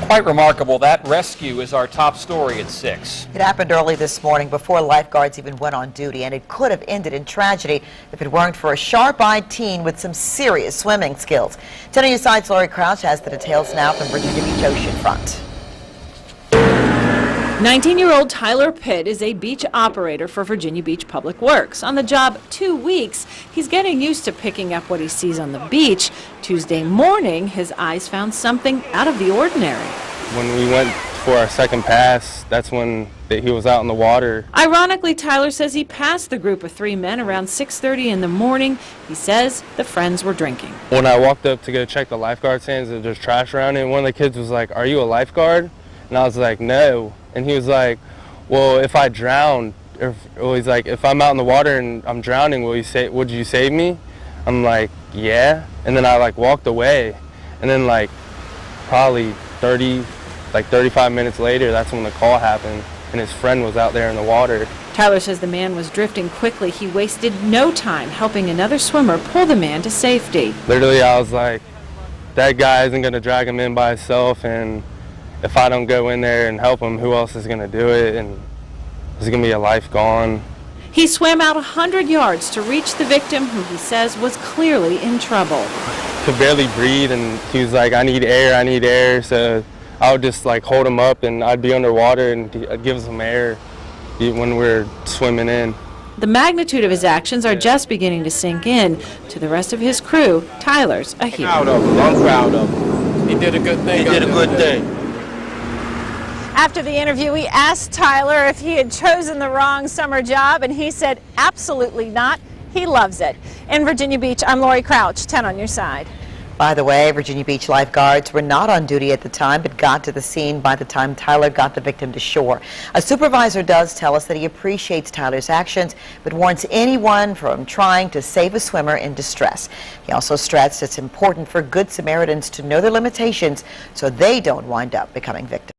Quite remarkable. That rescue is our top story at 6. It happened early this morning before lifeguards even went on duty, and it could have ended in tragedy if it weren't for a sharp-eyed teen with some serious swimming skills. 10 News Side's Lori Crouch has the details now from Virginia Beach Oceanfront. 19-year-old Tyler Pitt is a beach operator for Virginia Beach Public Works. On the job 2 weeks, he's getting used to picking up what he sees on the beach. Tuesday morning, his eyes found something out of the ordinary. When we went for our second pass, that's when he was out in the water. Ironically, Tyler says he passed the group of 3 men around 6:30 in the morning. He says the friends were drinking. When I walked up to go check the lifeguard stands, there's trash around it, and one of the kids was like, "Are you a lifeguard?" And I was like, "No." And he was like, "Well, if I drown," he's like, "if I'm out in the water and I'm drowning, would you save me?" I'm like, "Yeah." And then I walked away, and then probably 35 minutes later, that's when the call happened, and his friend was out there in the water. Tyler says the man was drifting quickly. He wasted no time helping another swimmer pull the man to safety. Literally, I was like, that guy isn't going to drag him in by himself, and if I don't go in there and help him, who else is going to do it? And there's going to be a life gone. He swam out 100 yards to reach the victim, who he says was clearly in trouble. Could barely breathe, and he was like, I need air. So I would just hold him up, and I'd be underwater, and I'd give him some air when we're swimming in. The magnitude of his actions are just beginning to sink in. To the rest of his crew, Tyler's a hero. I'm proud of him. He did a good thing. He did a good thing. After the interview, we asked Tyler if he had chosen the wrong summer job, and he said absolutely not. He loves it. In Virginia Beach, I'm Lori Crouch, 10 on your side. By the way, Virginia Beach lifeguards were not on duty at the time, but got to the scene by the time Tyler got the victim to shore. A supervisor does tell us that he appreciates Tyler's actions, but warns anyone from trying to save a swimmer in distress. He also stressed it's important for Good Samaritans to know their limitations so they don't wind up becoming victims.